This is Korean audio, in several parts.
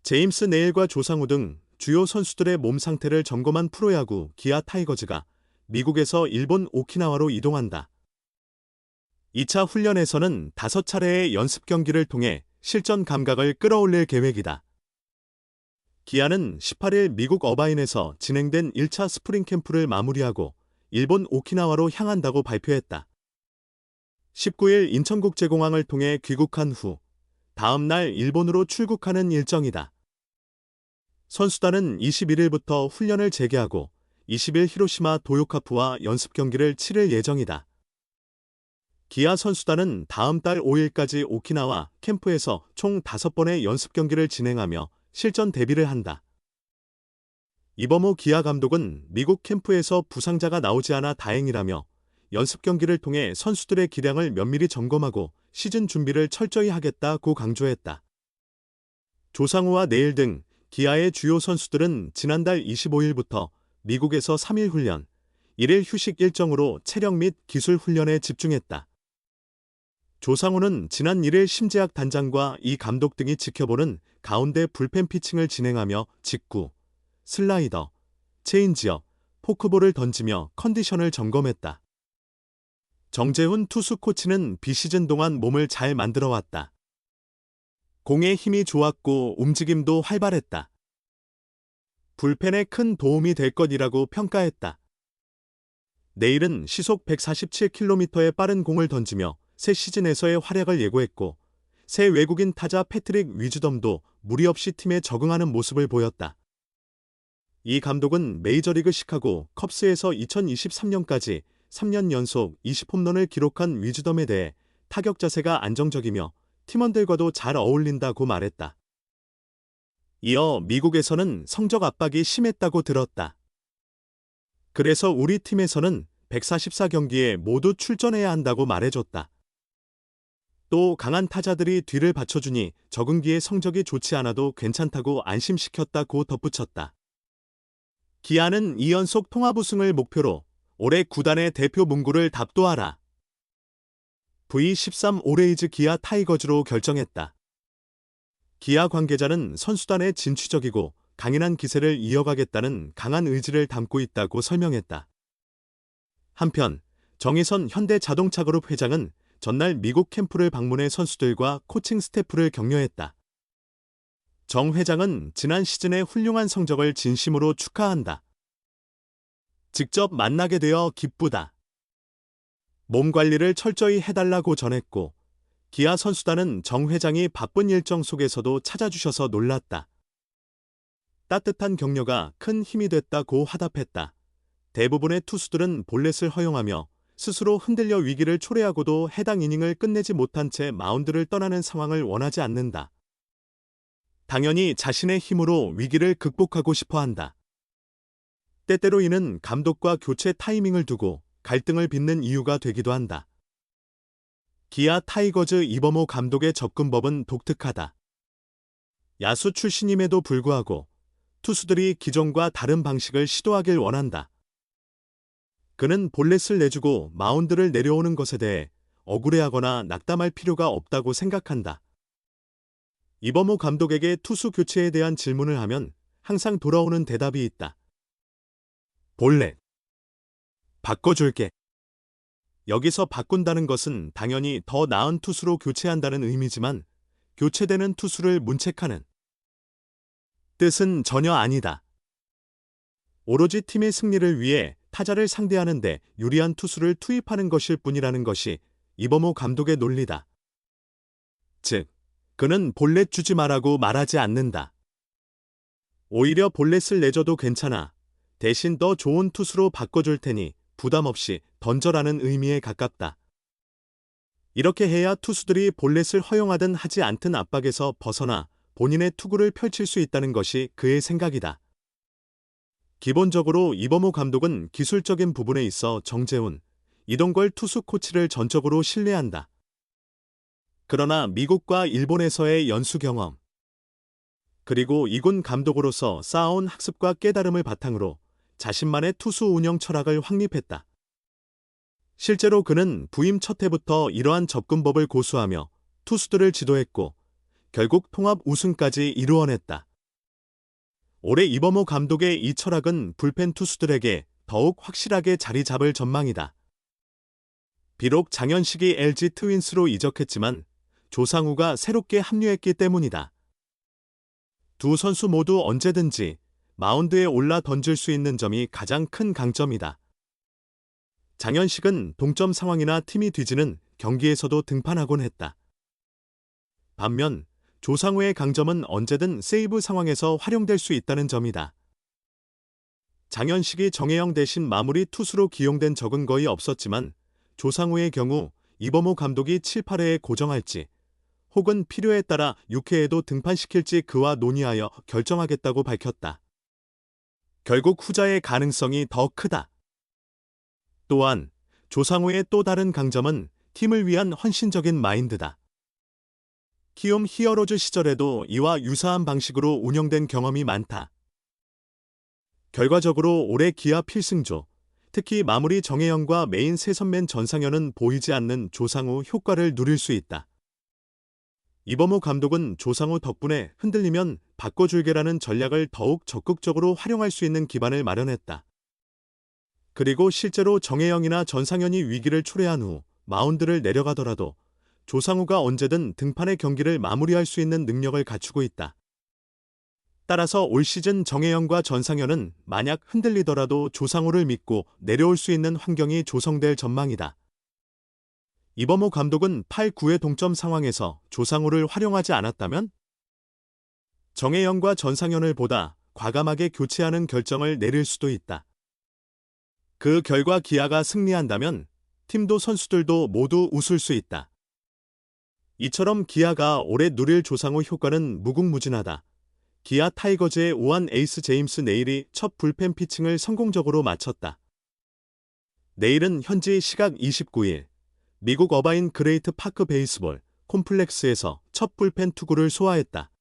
제임스 네일과 조상우 등 주요 선수들의 몸 상태를 점검한 프로야구 기아 타이거즈가 미국에서 일본 오키나와로 이동한다. 2차 훈련에서는 5차례의 연습 경기를 통해 실전 감각을 끌어올릴 계획이다. 기아는 18일 미국 어바인에서 진행된 1차 스프링 캠프를 마무리하고 일본 오키나와로 향한다고 발표했다. 19일 인천국제공항을 통해 귀국한 후 다음 날 일본으로 출국하는 일정이다. 선수단은 21일부터 훈련을 재개하고 20일 히로시마 도요카프와 연습 경기를 치를 예정이다. 기아 선수단은 다음 달 5일까지 오키나와 캠프에서 총 5번의 연습 경기를 진행하며 실전 대비를 한다. 이범호 기아 감독은 미국 캠프에서 부상자가 나오지 않아 다행이라며 연습 경기를 통해 선수들의 기량을 면밀히 점검하고 시즌 준비를 철저히 하겠다고 강조했다. 조상우와 네일 등 기아의 주요 선수들은 지난달 25일부터 미국에서 3일 훈련, 1일 휴식 일정으로 체력 및 기술 훈련에 집중했다. 조상우는 지난 1일 심재학 단장과 이 감독 등이 지켜보는 가운데 불펜 피칭을 진행하며 직구, 슬라이더, 체인지업, 포크볼을 던지며 컨디션을 점검했다. 정재훈 투수 코치는 비시즌 동안 몸을 잘 만들어왔다. 공의 힘이 좋았고 움직임도 활발했다. 불펜에 큰 도움이 될 것이라고 평가했다. 내일은 시속 147km의 빠른 공을 던지며 새 시즌에서의 활약을 예고했고 새 외국인 타자 패트릭 위즈덤도 무리 없이 팀에 적응하는 모습을 보였다. 이 감독은 메이저리그 시카고 컵스에서 2023년까지 3년 연속 20홈런을 기록한 위즈덤에 대해 타격 자세가 안정적이며 팀원들과도 잘 어울린다고 말했다. 이어 미국에서는 성적 압박이 심했다고 들었다. 그래서 우리 팀에서는 144경기에 모두 출전해야 한다고 말해줬다. 또 강한 타자들이 뒤를 받쳐주니 적응기에 성적이 좋지 않아도 괜찮다고 안심시켰다고 덧붙였다. 기아는 2연속 통합 우승을 목표로 올해 구단의 대표 문구를 답도하라. V13 오레이즈 기아 타이거즈로 결정했다. 기아 관계자는 선수단의 진취적이고 강인한 기세를 이어가겠다는 강한 의지를 담고 있다고 설명했다. 한편 정의선 현대자동차그룹 회장은 전날 미국 캠프를 방문해 선수들과 코칭 스태프를 격려했다. 정 회장은 지난 시즌의 훌륭한 성적을 진심으로 축하한다. 직접 만나게 되어 기쁘다. 몸 관리를 철저히 해달라고 전했고 기아 선수단은 정 회장이 바쁜 일정 속에서도 찾아주셔서 놀랐다. 따뜻한 격려가 큰 힘이 됐다고 화답했다. 대부분의 투수들은 볼넷을 허용하며 스스로 흔들려 위기를 초래하고도 해당 이닝을 끝내지 못한 채 마운드를 떠나는 상황을 원하지 않는다. 당연히 자신의 힘으로 위기를 극복하고 싶어 한다. 때때로 이는 감독과 교체 타이밍을 두고 갈등을 빚는 이유가 되기도 한다. 기아 타이거즈 이범호 감독의 접근법은 독특하다. 야수 출신임에도 불구하고 투수들이 기존과 다른 방식을 시도하길 원한다. 그는 볼넷을 내주고 마운드를 내려오는 것에 대해 억울해하거나 낙담할 필요가 없다고 생각한다. 이범호 감독에게 투수 교체에 대한 질문을 하면 항상 돌아오는 대답이 있다. 볼넷. 바꿔줄게. 여기서 바꾼다는 것은 당연히 더 나은 투수로 교체한다는 의미지만 교체되는 투수를 문책하는 뜻은 전혀 아니다. 오로지 팀의 승리를 위해 타자를 상대하는데 유리한 투수를 투입하는 것일 뿐이라는 것이 이범호 감독의 논리다. 즉, 그는 볼넷 주지 마라고 말하지 않는다. 오히려 볼넷을 내줘도 괜찮아. 대신 더 좋은 투수로 바꿔줄 테니 부담 없이 던져라는 의미에 가깝다. 이렇게 해야 투수들이 볼넷을 허용하든 하지 않든 압박에서 벗어나 본인의 투구를 펼칠 수 있다는 것이 그의 생각이다. 기본적으로 이범호 감독은 기술적인 부분에 있어 정재훈, 이동걸 투수 코치를 전적으로 신뢰한다. 그러나 미국과 일본에서의 연수 경험, 그리고 이군 감독으로서 쌓아온 학습과 깨달음을 바탕으로 자신만의 투수 운영 철학을 확립했다. 실제로 그는 부임 첫 해부터 이러한 접근법을 고수하며 투수들을 지도했고 결국 통합 우승까지 이루어냈다. 올해 이범호 감독의 이 철학은 불펜 투수들에게 더욱 확실하게 자리 잡을 전망이다. 비록 장현식이 LG 트윈스로 이적했지만 조상우가 새롭게 합류했기 때문이다. 두 선수 모두 언제든지 마운드에 올라 던질 수 있는 점이 가장 큰 강점이다. 장현식은 동점 상황이나 팀이 뒤지는 경기에서도 등판하곤 했다. 반면 조상우의 강점은 언제든 세이브 상황에서 활용될 수 있다는 점이다. 장현식이 정혜영 대신 마무리 투수로 기용된 적은 거의 없었지만 조상우의 경우 이범호 감독이 7, 8회에 고정할지 혹은 필요에 따라 6회에도 등판시킬지 그와 논의하여 결정하겠다고 밝혔다. 결국 후자의 가능성이 더 크다. 또한 조상우의 또 다른 강점은 팀을 위한 헌신적인 마인드다. 키움 히어로즈 시절에도 이와 유사한 방식으로 운영된 경험이 많다. 결과적으로 올해 기아 필승조, 특히 마무리 정혜영과 메인 세선맨 전상현은 보이지 않는 조상우 효과를 누릴 수 있다. 이범호 감독은 조상우 덕분에 흔들리면 바꿔줄게라는 전략을 더욱 적극적으로 활용할 수 있는 기반을 마련했다. 그리고 실제로 정혜영이나 전상현이 위기를 초래한 후 마운드를 내려가더라도 조상우가 언제든 등판의 경기를 마무리할 수 있는 능력을 갖추고 있다. 따라서 올 시즌 정혜영과 전상현은 만약 흔들리더라도 조상우를 믿고 내려올 수 있는 환경이 조성될 전망이다. 이범호 감독은 8, 9회 동점 상황에서 조상우를 활용하지 않았다면 정혜영과 전상현을 보다 과감하게 교체하는 결정을 내릴 수도 있다. 그 결과 기아가 승리한다면 팀도 선수들도 모두 웃을 수 있다. 이처럼 기아가 올해 누릴 조상우 효과는 무궁무진하다. 기아 타이거즈의 우한 에이스 제임스 네일이 첫 불펜 피칭을 성공적으로 마쳤다. 네일은 현지 시각 29일 미국 어바인 그레이트 파크 베이스볼 콤플렉스에서 첫 불펜 투구를 소화했다.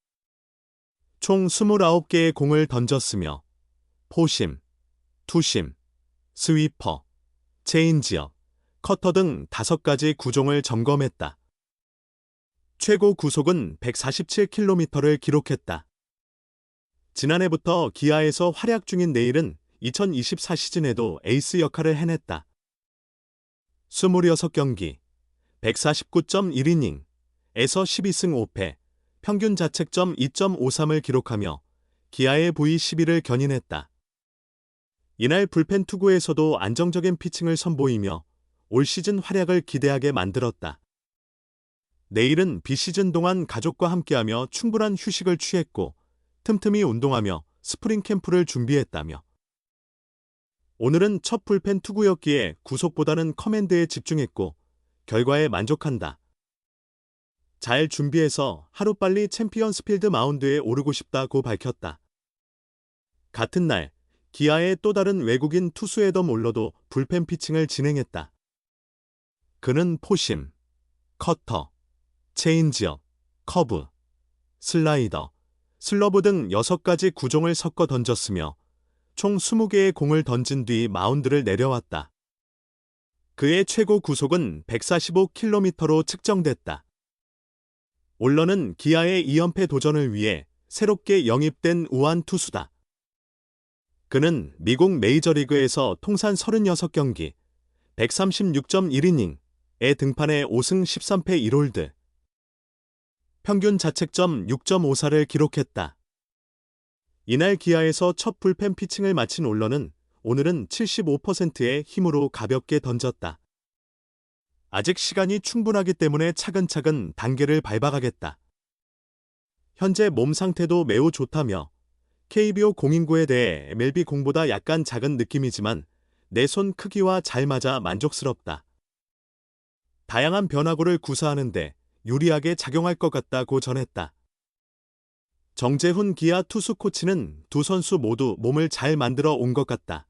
총 29개의 공을 던졌으며 포심, 투심, 스위퍼, 체인지업, 커터 등 5가지 구종을 점검했다. 최고 구속은 147km를 기록했다. 지난해부터 기아에서 활약 중인 네일은 2024 시즌에도 에이스 역할을 해냈다. 26경기, 149.1이닝에서 12승 5패, 평균 자책점 2.53을 기록하며 기아의 V12를 견인했다. 이날 불펜 투구에서도 안정적인 피칭을 선보이며 올 시즌 활약을 기대하게 만들었다. 네일은 비시즌 동안 가족과 함께하며 충분한 휴식을 취했고 틈틈이 운동하며 스프링 캠프를 준비했다며 오늘은 첫 불펜 투구였기에 구속보다는 커맨드에 집중했고 결과에 만족한다. 잘 준비해서 하루빨리 챔피언스 필드 마운드에 오르고 싶다고 밝혔다. 같은 날 기아의 또 다른 외국인 투수 에덤 올러도 불펜 피칭을 진행했다. 그는 포심, 커터, 체인지업, 커브, 슬라이더, 슬러브 등 6가지 구종을 섞어 던졌으며 총 20개의 공을 던진 뒤 마운드를 내려왔다. 그의 최고 구속은 145km로 측정됐다. 올러는 기아의 2연패 도전을 위해 새롭게 영입된 우한 투수다. 그는 미국 메이저리그에서 통산 36경기, 136.1이닝에 등판해 5승 13패 1홀드, 평균 자책점 6.54를 기록했다. 이날 기아에서 첫 불펜 피칭을 마친 올러는 오늘은 75%의 힘으로 가볍게 던졌다. 아직 시간이 충분하기 때문에 차근차근 단계를 밟아가겠다. 현재 몸 상태도 매우 좋다며 KBO 공인구에 대해 MLB 공보다 약간 작은 느낌이지만 내 손 크기와 잘 맞아 만족스럽다. 다양한 변화구를 구사하는데 유리하게 작용할 것 같다고 전했다. 정재훈 기아 투수 코치는 두 선수 모두 몸을 잘 만들어 온 것 같다.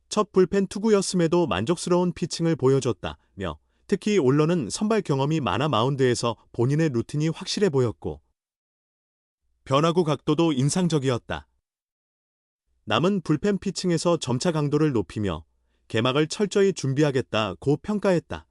첫 불펜 투구였음에도 만족스러운 피칭을 보여줬다며 특히 올러는 선발 경험이 많아 마운드에서 본인의 루틴이 확실해 보였고 변화구 각도도 인상적이었다. 남은 불펜 피칭에서 점차 강도를 높이며 개막을 철저히 준비하겠다고 평가했다.